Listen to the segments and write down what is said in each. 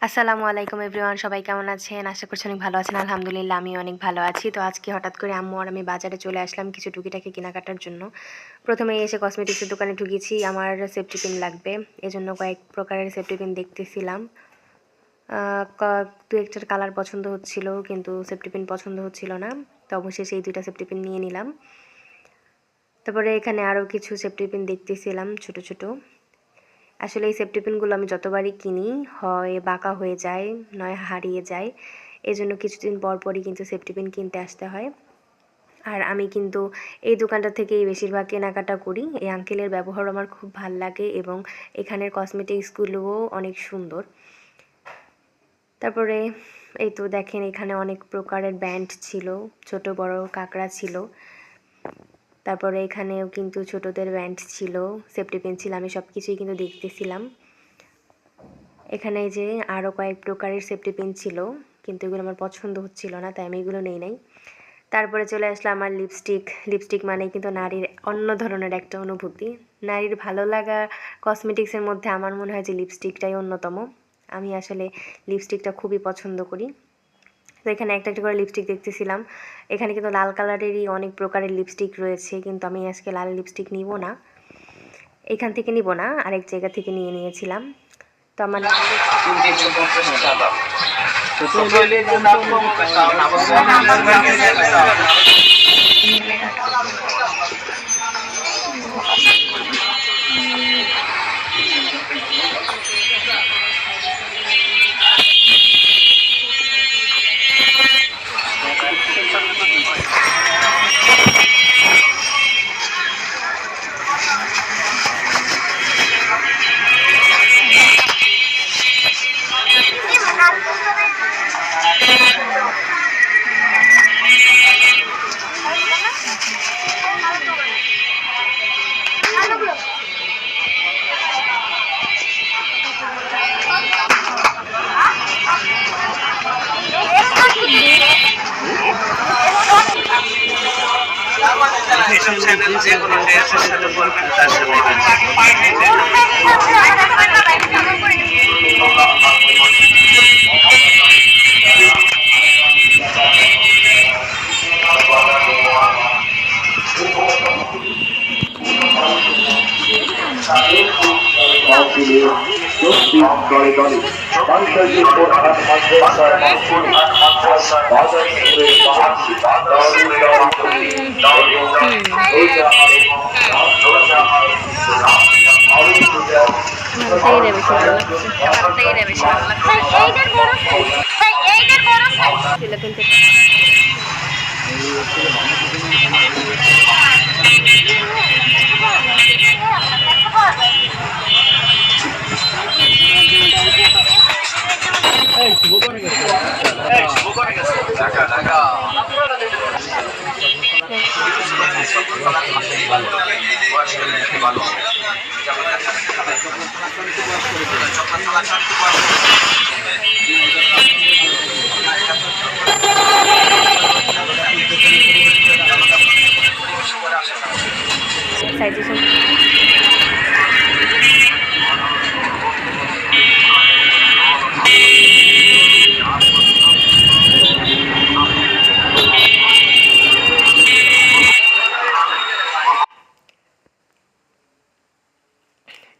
আসসালামু আলাইকুম এভরিওয়ান, সবাই কেমন আছেন? আশা করছি অনেক ভালো আছেন। আলহামদুলিল্লাহ আমি অনেক ভালো আছি। তো আজকে হঠাৎ করে আম্মু আর আমি বাজারে চলে আসলাম কিছু টুকিটাকি কেনাকাটার জন্য। প্রথমেই এসে কসমেটিক্সের দোকানে ঢুকেছি, আমার সেফটি পিন লাগবে, এজন্য কয়েক প্রকারের সেফটি পিন দেখতেছিলাম। দু একটার কালার পছন্দ হচ্ছিল, কিন্তু সেফটি পিন পছন্দ হচ্ছিল না। তো অবশেষে এই দুইটা সেফটি পিন নিয়ে নিলাম। তারপরে এখানে আরও কিছু সেফটি পিন দেখতেছিলাম ছোট ছোট। আসলে এই সেফটি পিনগুলো আমি যতবারই কিনি হয় বাঁকা হয়ে যায়, নয় হারিয়ে যায়। এজন্য কিছুদিন পর পরই কিন্তু সেফটি পিন কিনতে আসতে হয়। আর আমি কিন্তু এই দোকানটা থেকেই বেশিরভাগ কেনাকাটা করি। এই আঙ্কেলের ব্যবহার আমার খুব ভাল লাগে এবং এখানের কসমেটিক্সগুলোও অনেক সুন্দর। তারপরে এই তো দেখেন, এখানে অনেক প্রকারের ব্যান্ড ছিল, ছোট বড় কাঁকড়া ছিল। তারপরে এখানেও কিন্তু ছোটদের ব্যান্ড ছিল, সেফটি পিন ছিল, আমি সব কিছুই কিন্তু দেখতেছিলাম। এখানে এই যে আরও কয়েক প্রকারের সেফটি পিন ছিল, কিন্তু এগুলো আমার পছন্দ হচ্ছিল না, তাই আমি এগুলো নেই নাই। তারপরে চলে আসলো আমার লিপস্টিক মানে কিন্তু নারীর অন্য ধরনের একটা অনুভূতি। নারীর ভালো লাগা কসমেটিক্সের মধ্যে আমার মনে হয় যে লিপস্টিকটাই অন্যতম। আমি আসলে লিপস্টিকটা খুবই পছন্দ করি। তো এখানে একটা একটা করে লিপস্টিক দেখতেছিলাম। এখানে কিন্তু লাল কালারেরই অনেক প্রকারের লিপস্টিক রয়েছে, কিন্তু আমি আজকে লাল লিপস্টিক নিব না, এখান থেকে নিব না, আরেক জায়গা থেকে নিয়ে নিয়েছিলাম। তো আমার এসব চ্যানেল যে কোনো ড্রেসের সাথে পড়বেন তার সাথে দলে দলে মানুষের প্রধান মাদ্রাসার বাজার সুরে বাহাত্তর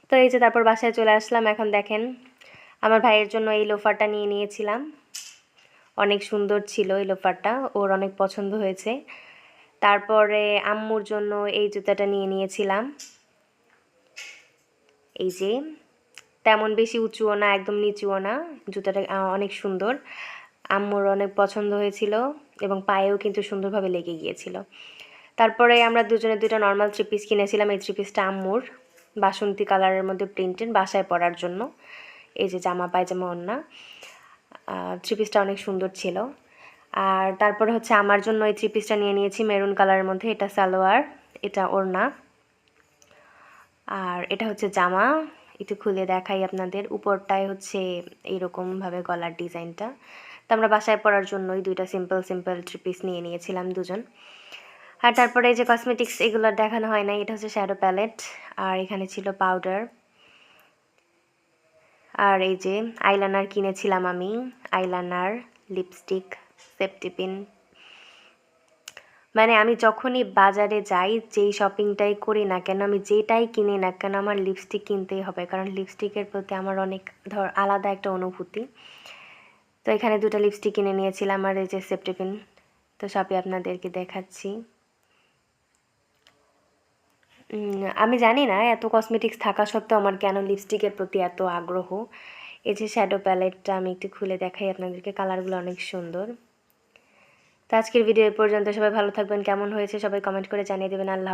তো এই যে তারপর বাসায় চলে আসলাম। এখন দেখেন, আমার ভাইয়ের জন্য এই লোফারটা নিয়ে নিয়েছিলাম, অনেক সুন্দর ছিল এই লোফারটা, ওর অনেক পছন্দ হয়েছে। তারপরে আম্মুর জন্য এই জুতাটা নিয়ে নিয়েছিলাম, এই যে তেমন বেশি উঁচুও না একদম নিচুও না, জুতাটা অনেক সুন্দর, আম্মুর অনেক পছন্দ হয়েছিল এবং পায়েও কিন্তু সুন্দরভাবে লেগে গিয়েছিল। তারপরে আমরা দুজনে দুটো নর্মাল থ্রি পিস কিনেছিলাম। এই থ্রি পিসটা আম্মুর, বাসন্তী কালারের মধ্যে প্রিন্টেড, বাসায় পরার জন্য। এই যে জামা পায়জামা ওড়না, থ্রি পিসটা অনেক সুন্দর ছিল। আর তারপরে হচ্ছে আমার জন্য এই থ্রি পিসটা নিয়ে নিয়েছি মেরুন কালারের মধ্যে, এটা সালোয়ার, এটা ওড়না, আর এটা হচ্ছে জামা। একটু খুলে দেখাই আপনাদের, উপরটায় হচ্ছে এইরকমভাবে গলার ডিজাইনটা। তো আমরা বাসায় পরার জন্যই দুইটা সিম্পল থ্রি পিস নিয়ে নিয়েছিলাম দুজন। আর তারপরে এই যে কসমেটিক্স, এগুলো দেখানো হয় না, এটা হচ্ছে শ্যাডো প্যালেট, আর এখানে ছিল পাউডার, আর এই যে আইলাইনার কিনেছিলাম আমি, আইলাইনার, লিপস্টিক, সেফটি পিন। মানে আমি যখনই বাজারে যাই, যেই শপিংটাই করি না কেন, আমি যেটাই কিনি না কেন, আমার লিপস্টিক কিনতেই হবে, কারণ লিপস্টিকের প্রতি আমার অনেক আলাদা একটা অনুভূতি। তো এখানে 2টা লিপস্টিক কিনে নিয়েছিলাম, আর এই যে সেফটি পিন, তো সবই আপনাদেরকে দেখাচ্ছি। আমি জানি না এত কসমেটিক্স থাকা সত্ত্বেও আমার কেন লিপস্টিকের প্রতি এত আগ্রহ। এই যে শ্যাডো প্যালেটটা আমি একটু খুলে দেখাই আপনাদেরকে, কালারগুলো অনেক সুন্দর। তো আজকের ভিডিও পর্যন্ত, সবাই ভালো থাকবেন। কেমন হয়েছে সবাই কমেন্ট করে জানিয়ে দেবেন। আল্লাহ।